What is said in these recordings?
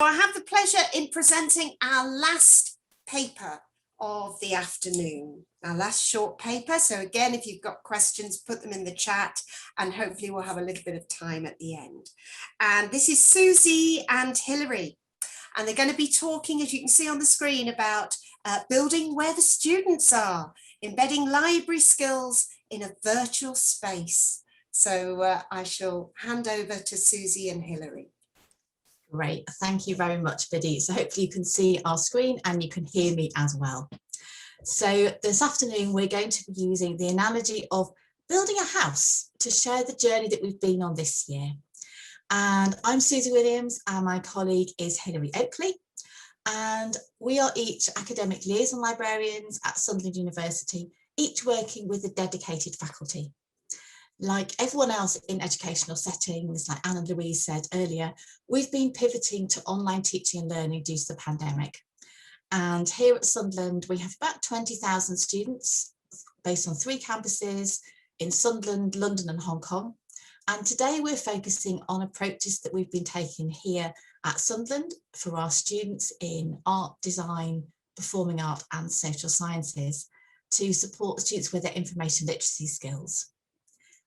I have the pleasure in presenting our last paper of the afternoon, our last short paper. So again, if you've got questions, put them in the chat and hopefully we'll have a little bit of time at the end. And this is Suzie and Hilary, and they're going to be talking, as you can see on the screen, about building where the students are, embedding library skills in a virtual space. So I shall hand over to Suzie and Hilary. Great, thank you very much, Biddy. So hopefully you can see our screen and you can hear me as well. So this afternoon, we're going to be using the analogy of building a house to share the journey that we've been on this year. And I'm Suzie Williams and my colleague is Hilary Oakley. And we are each academic liaison librarians at Sunderland University, each working with a dedicated faculty. Like everyone else in educational settings, like Anne and Louise said earlier, we've been pivoting to online teaching and learning due to the pandemic. And here at Sunderland, we have about 20,000 students based on 3 campuses in Sunderland, London and Hong Kong. And today we're focusing on approaches that we've been taking here at Sunderland for our students in art, design, performing art and social sciences to support students with their information literacy skills.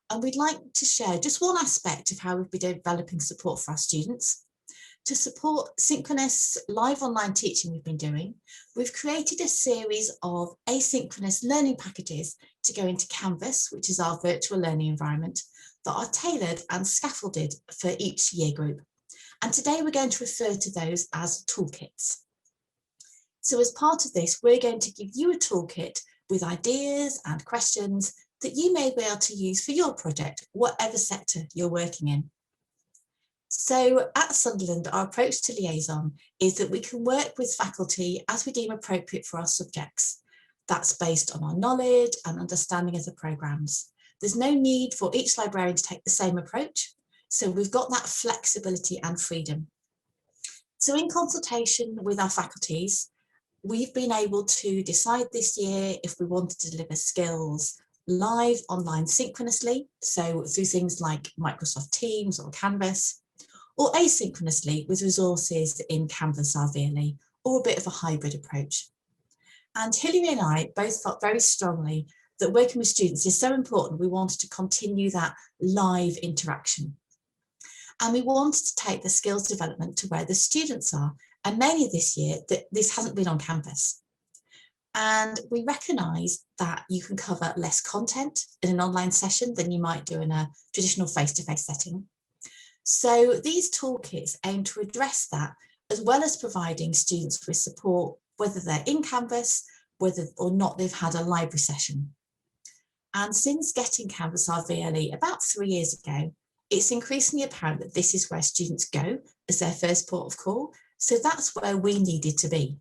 And we'd like to share just one aspect of how we've been developing support for our students. To support synchronous live online teaching we've been doing, we've created a series of asynchronous learning packages to go into Canvas, which is our virtual learning environment, that are tailored and scaffolded for each year group. And today we're going to refer to those as toolkits. So as part of this, we're going to give you a toolkit with ideas and questions that you may be able to use for your project, whatever sector you're working in. So at Sunderland, our approach to liaison is that we can work with faculty as we deem appropriate for our subjects. That's based on our knowledge and understanding of the programmes. There's no need for each librarian to take the same approach, so we've got that flexibility and freedom. So in consultation with our faculties, we've been able to decide this year if we wanted to deliver skills live, online, synchronously, so through things like Microsoft Teams or Canvas, or asynchronously with resources in Canvas or VLE, or a bit of a hybrid approach. And Hilary and I both felt very strongly that working with students is so important. We wanted to continue that live interaction. And we wanted to take the skills development to where the students are. And mainly this year, that this hasn't been on campus. And we recognise that you can cover less content in an online session than you might do in a traditional face-to-face setting. So these toolkits aim to address that, as well as providing students with support, whether they're in Canvas, whether or not they've had a library session. And since getting Canvas RVLE about 3 years ago, it's increasingly apparent that this is where students go as their first port of call. So that's where we needed to be.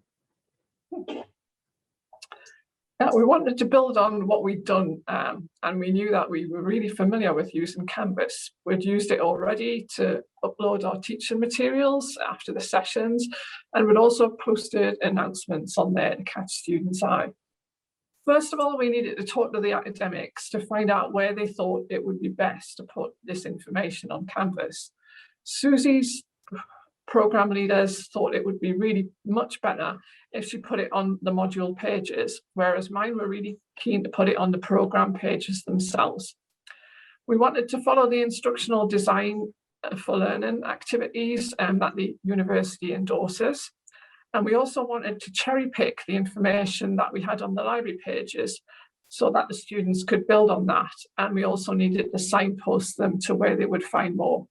We wanted to build on what we'd done, and we knew that we were really familiar with using Canvas. We'd used it already to upload our teaching materials after the sessions, and we'd also posted announcements on there to catch students' eye. First of all, we needed to talk to the academics to find out where they thought it would be best to put this information on Canvas. Suzie's program leaders thought it would be really much better if she put it on the module pages, whereas mine were really keen to put it on the program pages themselves. We wanted to follow the instructional design for learning activities that the university endorses. And we also wanted to cherry pick the information that we had on the library pages so that the students could build on that. And we also needed to signpost them to where they would find more.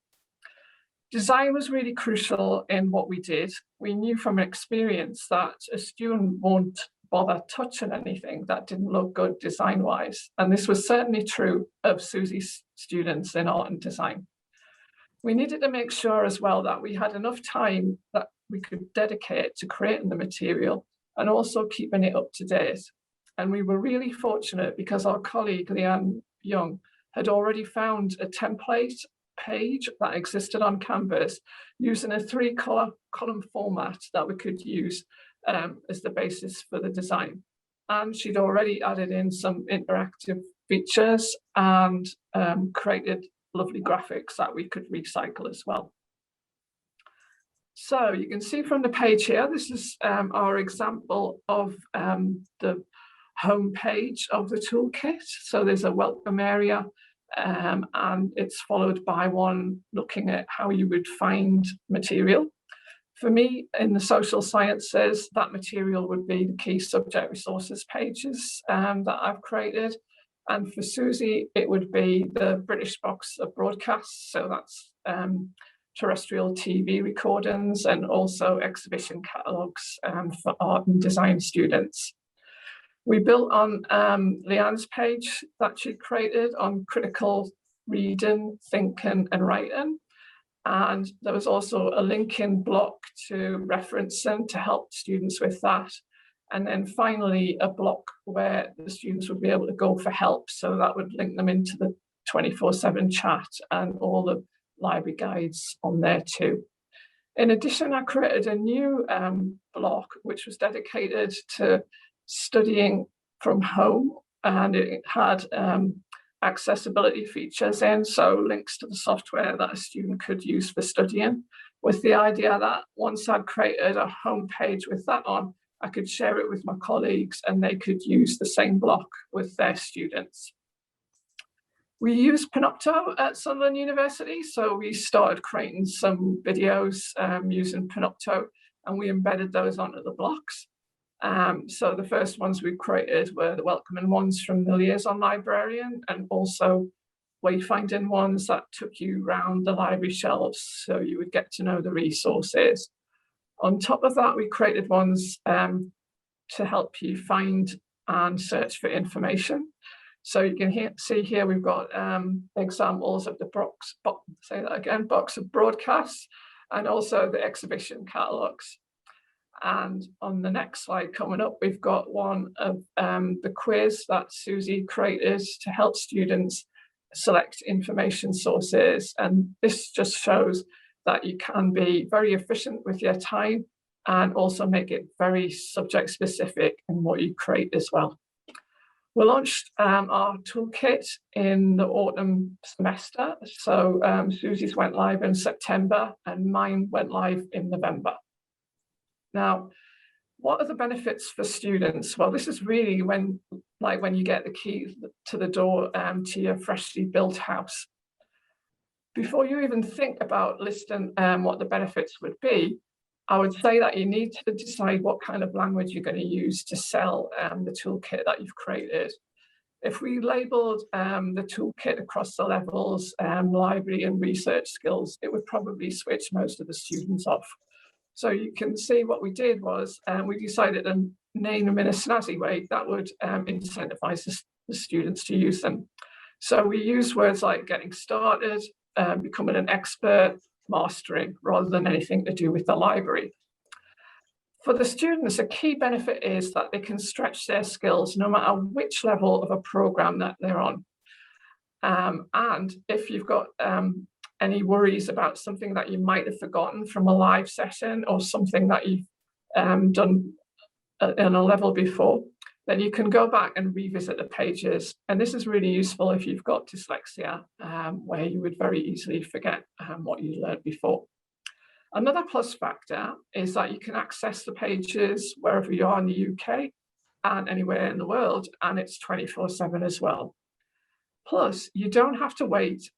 Design was really crucial in what we did. We knew from experience that a student won't bother touching anything that didn't look good design-wise. And this was certainly true of Suzie's students in art and design. We needed to make sure as well that we had enough time that we could dedicate to creating the material and also keeping it up to date. And we were really fortunate because our colleague, Leanne Young, had already found a template page that existed on Canvas using a 3-column format that we could use as the basis for the design. And she'd already added in some interactive features and created lovely graphics that we could recycle as well. So you can see from the page here, this is our example of the home page of the toolkit. So there's a welcome area, and it's followed by one looking at how you would find material. For me, in the social sciences, that material would be the key subject resources pages that I've created. And for Suzie, it would be the British box of broadcasts. So that's terrestrial TV recordings and also exhibition catalogues for art and design students. We built on Leanne's page that she created on critical reading, thinking and writing. And there was also a linking block to referencing to help students with that. And then finally, a block where the students would be able to go for help. So that would link them into the 24/7 chat and all the library guides on there too. In addition, I created a new block, which was dedicated to studying from home. And it had accessibility features in, so links to the software that a student could use for studying, with the idea that once I'd created a home page with that on, I could share it with my colleagues and they could use the same block with their students. We use Panopto at Sunderland University, so we started creating some videos using Panopto, and we embedded those onto the blocks. So the first ones we created were the welcoming ones from the Liaison Librarian, and also wayfinding ones that took you around the library shelves so you would get to know the resources. On top of that, we created ones to help you find and search for information. So you can see here we've got examples of the box of broadcasts and also the exhibition catalogues. And on the next slide coming up, we've got one of the quiz that Suzie created to help students select information sources. And this just shows that you can be very efficient with your time and also make it very subject specific in what you create as well. We launched our toolkit in the autumn semester. So Suzie's went live in September and mine went live in November. Now, what are the benefits for students? Well, this is really when you get the key to the door to your freshly built house. Before you even think about listing what the benefits would be, I would say that you need to decide what kind of language you're going to use to sell the toolkit that you've created. If we labeled the toolkit across the levels, library and research skills, it would probably switch most of the students off. So you can see what we did was we decided to name them in a snazzy way that would incentivize the students to use them. So we use words like getting started, becoming an expert, mastering, rather than anything to do with the library. For the students, a key benefit is that they can stretch their skills no matter which level of a program that they're on. And if you've got any worries about something that you might have forgotten from a live session or something that you've done in a level before, then you can go back and revisit the pages. And this is really useful if you've got dyslexia, where you would very easily forget what you learned before. Another plus factor is that you can access the pages wherever you are in the UK and anywhere in the world, and it's 24/7 as well. Plus, you don't have to wait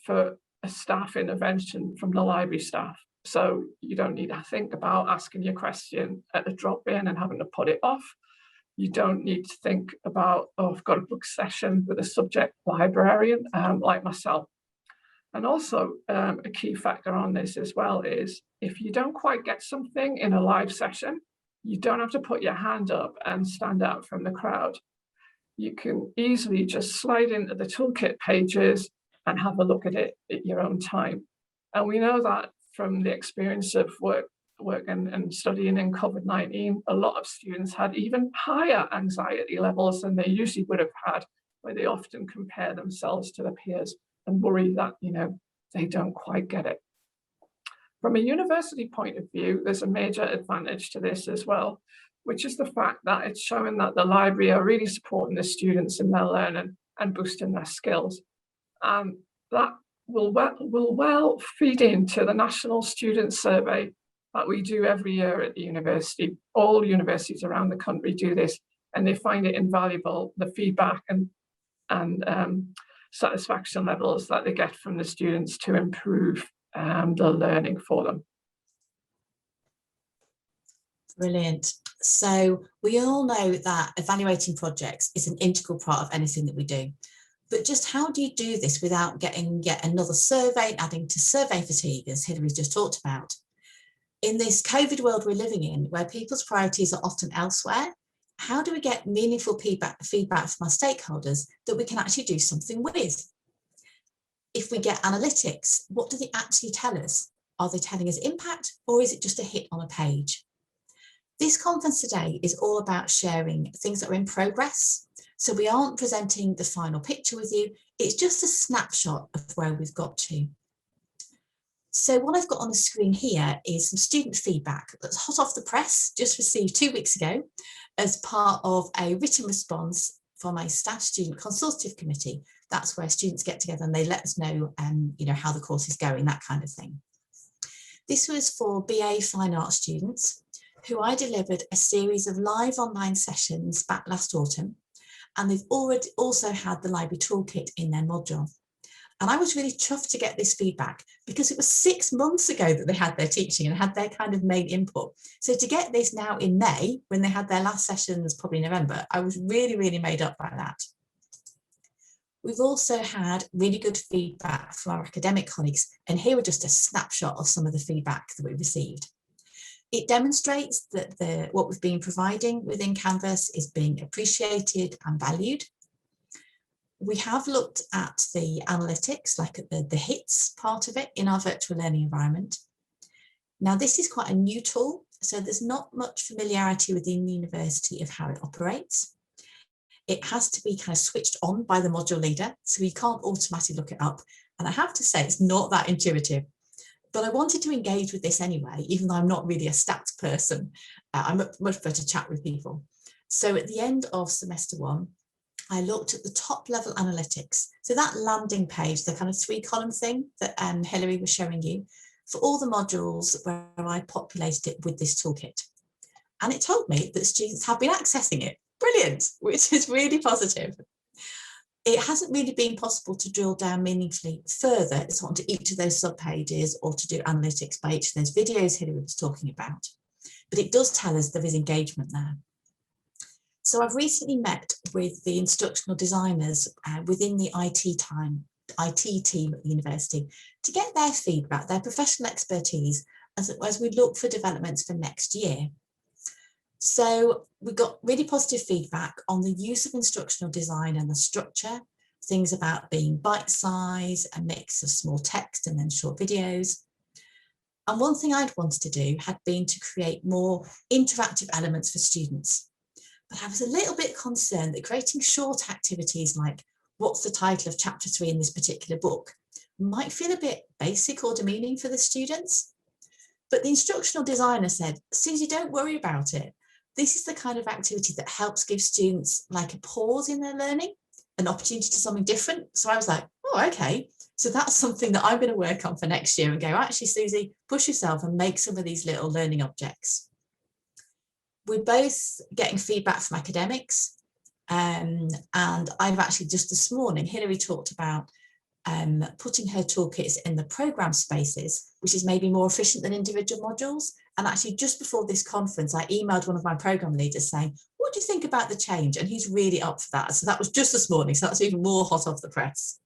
for a staff intervention from the library staff. So you don't need to think about asking your question at the drop-in and having to put it off. You don't need to think about, oh, I've got a book session with a subject librarian like myself. And also a key factor on this as well is if you don't quite get something in a live session, you don't have to put your hand up and stand out from the crowd. You can easily just slide into the toolkit pages and have a look at it at your own time. And we know that from the experience of work and studying in COVID-19, a lot of students had even higher anxiety levels than they usually would have had, where they often compare themselves to their peers and worry that, they don't quite get it. From a university point of view, there's a major advantage to this as well, which is the fact that it's showing that the library are really supporting the students in their learning and boosting their skills. And that will well feed into the National Student Survey that we do every year at the university. All universities around the country do this, and they find it invaluable, the feedback and satisfaction levels that they get from the students to improve the learning for them. Brilliant. So we all know that evaluating projects is an integral part of anything that we do. But just how do you do this without getting yet another survey, adding to survey fatigue, as Hilary's just talked about? In this COVID world we're living in, where people's priorities are often elsewhere, how do we get meaningful feedback from our stakeholders that we can actually do something with? If we get analytics, what do they actually tell us? Are they telling us impact, or is it just a hit on a page? This conference today is all about sharing things that are in progress. So we aren't presenting the final picture with you. It's just a snapshot of where we've got to. So what I've got on the screen here is some student feedback that's hot off the press, just received 2 weeks ago as part of a written response from a staff student consultative committee. That's where students get together and they let us know, how the course is going, that kind of thing. This was for BA Fine Arts students who I delivered a series of live online sessions back last autumn, and they've already also had the library toolkit in their module. And I was really chuffed to get this feedback because it was 6 months ago that they had their teaching and had their kind of main input. So to get this now in May, when they had their last sessions, probably November, I was really, really made up by that. We've also had really good feedback from our academic colleagues, and here are just a snapshot of some of the feedback that we received. It demonstrates that what we've been providing within Canvas is being appreciated and valued. We have looked at the analytics, like at the hits part of it in our virtual learning environment. Now, this is quite a new tool, so there's not much familiarity within the university of how it operates. It has to be kind of switched on by the module leader, so you can't automatically look it up. And I have to say, it's not that intuitive. But I wanted to engage with this anyway, even though I'm not really a stats person. I much prefer to chat with people. So at the end of semester 1, I looked at the top level analytics. So that landing page, the kind of 3-column thing that Hilary was showing you, for all the modules where I populated it with this toolkit. And it told me that students have been accessing it. Brilliant, which is really positive. It hasn't really been possible to drill down meaningfully further onto each of those subpages or to do analytics by each of those videos Hilary was talking about. But it does tell us there is engagement there. So I've recently met with the instructional designers within the IT team at the university to get their feedback, their professional expertise, as we look for developments for next year. So we got really positive feedback on the use of instructional design and the structure, things about being bite-sized, a mix of small text and then short videos. And one thing I'd wanted to do had been to create more interactive elements for students. But I was a little bit concerned that creating short activities like what's the title of chapter 3 in this particular book might feel a bit basic or demeaning for the students. But the instructional designer said, Suzie, don't worry about it. This is the kind of activity that helps give students like a pause in their learning, an opportunity to something different. So I was like, oh, okay. So that's something that I'm going to work on for next year and go, actually, Suzie, push yourself and make some of these little learning objects. We're both getting feedback from academics. And I've actually just this morning, Hilary talked about putting her toolkits in the program spaces, which is maybe more efficient than individual modules. And actually just before this conference, I emailed one of my program leaders saying, what do you think about the change? And he's really up for that. So that was just this morning. So that's even more hot off the press.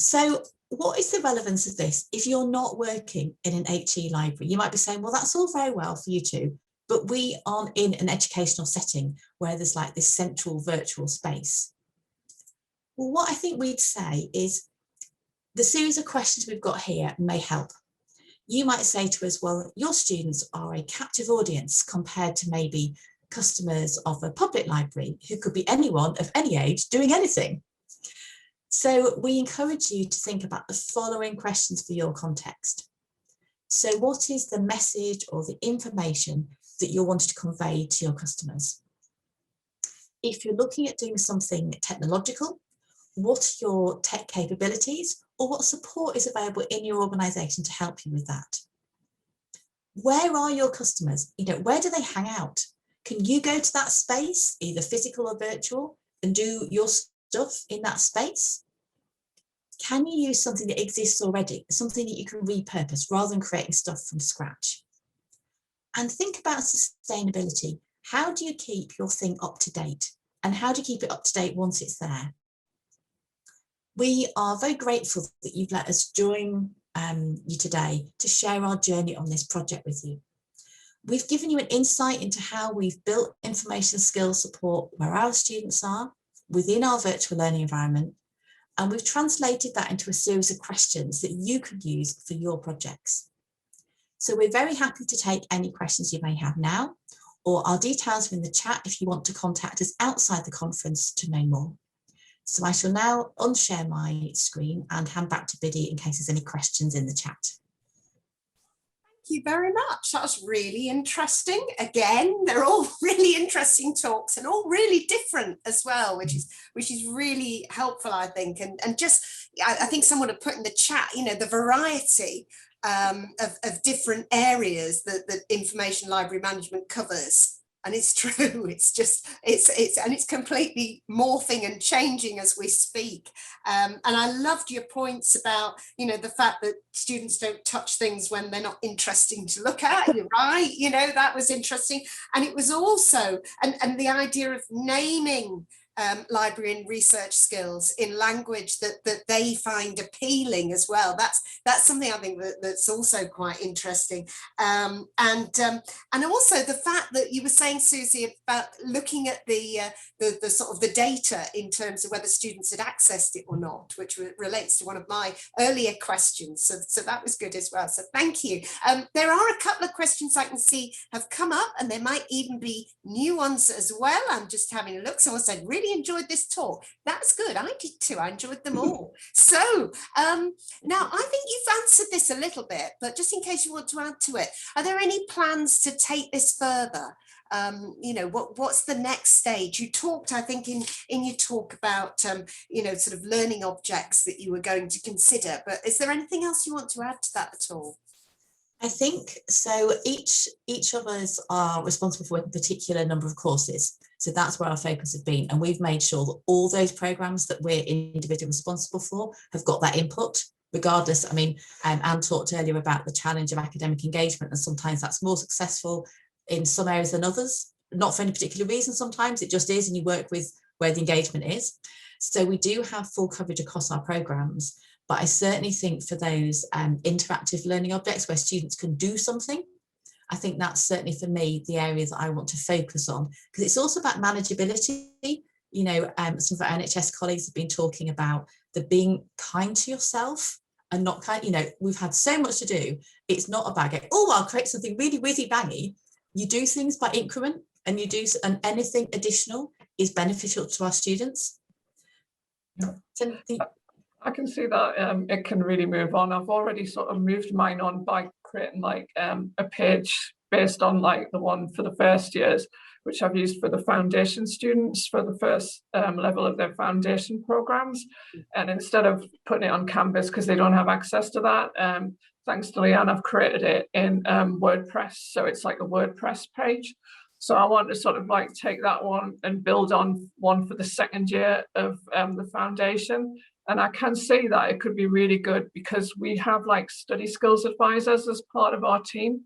So what is the relevance of this? If you're not working in an HE library, you might be saying, well, that's all very well for you two, but we aren't in an educational setting where there's like this central virtual space. Well, what I think we'd say is the series of questions we've got here may help. You might say to us, well, your students are a captive audience compared to maybe customers of a public library who could be anyone of any age doing anything. So we encourage you to think about the following questions for your context. So what is the message or the information that you're wanting to convey to your customers? If you're looking at doing something technological, what are your tech capabilities or what support is available in your organisation to help you with that? Where are your customers? You know, where do they hang out? Can you go to that space, either physical or virtual, and do your stuff in that space? Can you use something that exists already, something that you can repurpose rather than creating stuff from scratch? And think about sustainability. How do you keep your thing up to date? And how do you keep it up to date once it's there? We are very grateful that you've let us join you today to share our journey on this project with you. We've given you an insight into how we've built information skills support where our students are within our virtual learning environment, and we've translated that into a series of questions that you can use for your projects. So we're very happy to take any questions you may have now, or our details are in the chat if you want to contact us outside the conference to know more. So I shall now unshare my screen and hand back to Biddy in case there's any questions in the chat. Thank you very much. That was really interesting. Again, they're all really interesting talks and all really different as well, which is really helpful, I think. And just, I think someone had put in the chat, you know, the variety of different areas that information library management covers. And it's true, it's just, it's completely morphing and changing as we speak. And I loved your points about, you know, the fact that students don't touch things when they're not interesting to look at. You're right, you know, that was interesting. And it was also, and the idea of naming library and research skills in language that they find appealing as well. That's something I think that's also quite interesting. And also the fact that you were saying, Suzie, about looking at the sort of the data in terms of whether students had accessed it or not, which relates to one of my earlier questions. So that was good as well. So thank you. There are a couple of questions I can see have come up, and there might even be new ones as well. I'm just having a look. Someone said, really enjoyed this talk. That's good. I did too. I enjoyed them all. So now I think you've answered this a little bit, but just in case you want to add to it, are there any plans to take this further? You know, what's the next stage? You talked, I think, in your talk about, you know, sort of learning objects that you were going to consider, but is there anything else you want to add to that at all? I think so. Each of us are responsible for a particular number of courses. So that's where our focus has been. And we've made sure that all those programs that we're individually responsible for have got that input, regardless. I mean, Anne talked earlier about the challenge of academic engagement, and sometimes that's more successful in some areas than others, not for any particular reason. Sometimes it just is, and you work with where the engagement is. So we do have full coverage across our programs. But I certainly think for those interactive learning objects where students can do something, I think that's certainly for me the area that I want to focus on, because it's also about manageability. You know, some of our NHS colleagues have been talking about the being kind to yourself and not kind, you know, we've had so much to do. It's not about going, oh, I'll create something really whizzy bangy. You do things by increment, and you do, and anything additional is beneficial to our students. Yeah. I can see that it can really move on. I've already sort of moved mine on by creating like a page based on like the one for the first years, which I've used for the foundation students for the first level of their foundation programs. And instead of putting it on Canvas because they don't have access to that, thanks to Leanne, I've created it in WordPress. So it's like a WordPress page. So I want to sort of like take that one and build on one for the second year of the foundation. And I can see that it could be really good because we have like study skills advisors as part of our team.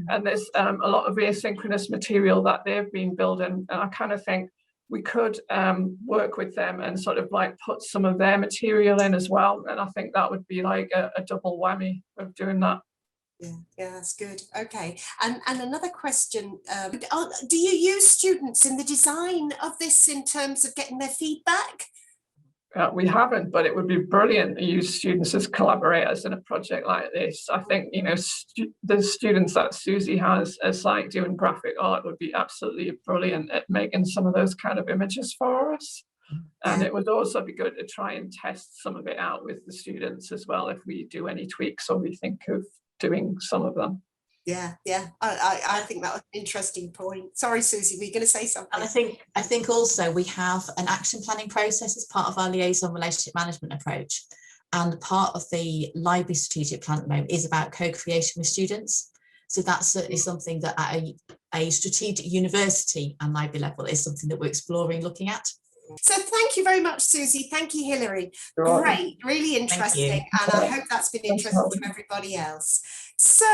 And there's a lot of asynchronous material that they've been building. And I kind of think we could work with them and sort of like put some of their material in as well. And I think that would be like a double whammy of doing that. Yeah, that's good. Okay. And another question, do you use students in the design of this in terms of getting their feedback? We haven't, but it would be brilliant to use students as collaborators in a project like this. I think, you know, the students that Suzie has as like doing graphic art would be absolutely brilliant at making some of those kind of images for us. And it would also be good to try and test some of it out with the students as well if we do any tweaks or we think of doing some of them. Yeah, I think that was an interesting point. Sorry, Suzie, were you going to say something? And I think also we have an action planning process as part of our liaison relationship management approach. And part of the library strategic plan at the moment is about co-creation with students. So that's certainly something that at a strategic university and library level is something that we're exploring looking at. So thank you very much, Susie. Thank you, Hilary. You're welcome. Great, really interesting. And I hope that's been interesting to everybody else. So